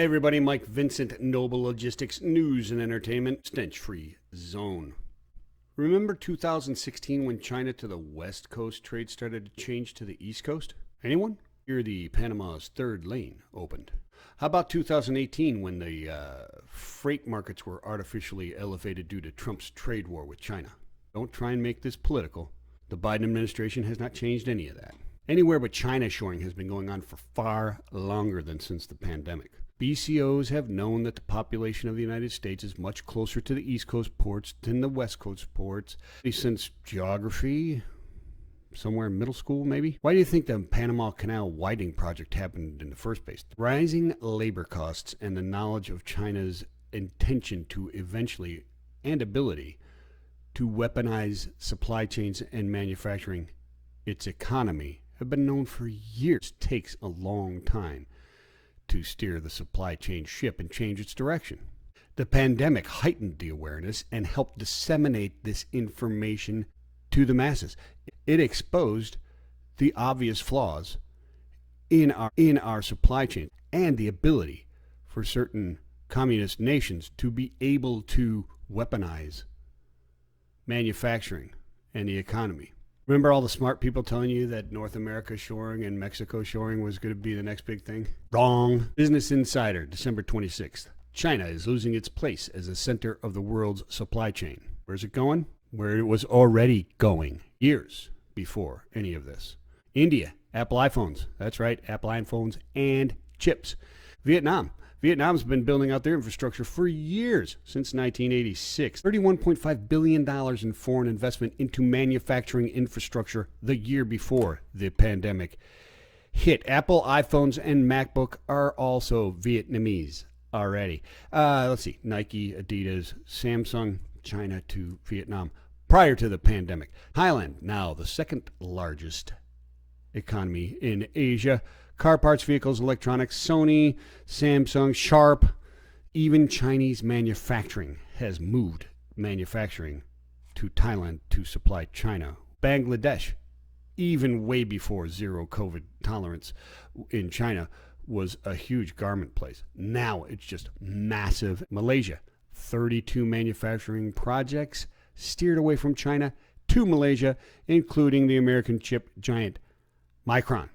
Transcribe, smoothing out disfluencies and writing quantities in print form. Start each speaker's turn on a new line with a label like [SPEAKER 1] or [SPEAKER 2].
[SPEAKER 1] Hey everybody, Mike Vincent, Noble Logistics News and Entertainment, Stench-Free Zone. Remember 2016 when China to the West Coast trade started to change to the East Coast? Anyone? Here the Panama's third lane opened. How about 2018 when the freight markets were artificially elevated due to Trump's trade war with China? Don't try and make this political. The Biden administration has not changed any of that. Anywhere but China shoring has been going on for far longer than since the pandemic. BCOs have known that the population of the United States is much closer to the East Coast ports than the West Coast ports. Since geography, somewhere in middle school maybe? Why do you think the Panama Canal widening project happened in the first place? Rising labor costs and the knowledge of China's intention to eventually, and ability, to weaponize supply chains and manufacturing its economy have been known for years. It takes a long time to steer the supply chain ship and change its direction. The pandemic heightened the awareness and helped disseminate this information to the masses. It exposed the obvious flaws in our supply chain and the ability for certain communist nations to be able to weaponize manufacturing and the economy. Remember all the smart people telling you that North America shoring and Mexico shoring was going to be the next big thing? Wrong. Business Insider, December 26th. China is losing its place as a center of the world's supply chain. Where's it going? Where it was already going years before any of this. India, Apple iPhones. That's right, Apple iPhones and chips. Vietnam's been building out their infrastructure for years, since 1986. $31.5 billion in foreign investment into manufacturing infrastructure the year before the pandemic hit. Apple iPhones and MacBook are also Vietnamese already. Let's see, Nike, Adidas, Samsung, China to Vietnam prior to the pandemic. Thailand, now the second largest economy in Asia. Car parts, vehicles, electronics, Sony, Samsung, Sharp, even Chinese manufacturing has moved manufacturing to Thailand to supply China. Bangladesh, even way before zero COVID tolerance in China, was a huge garment place. Now it's just massive. Malaysia, 32 manufacturing projects steered away from China to Malaysia, including the American chip giant Micron.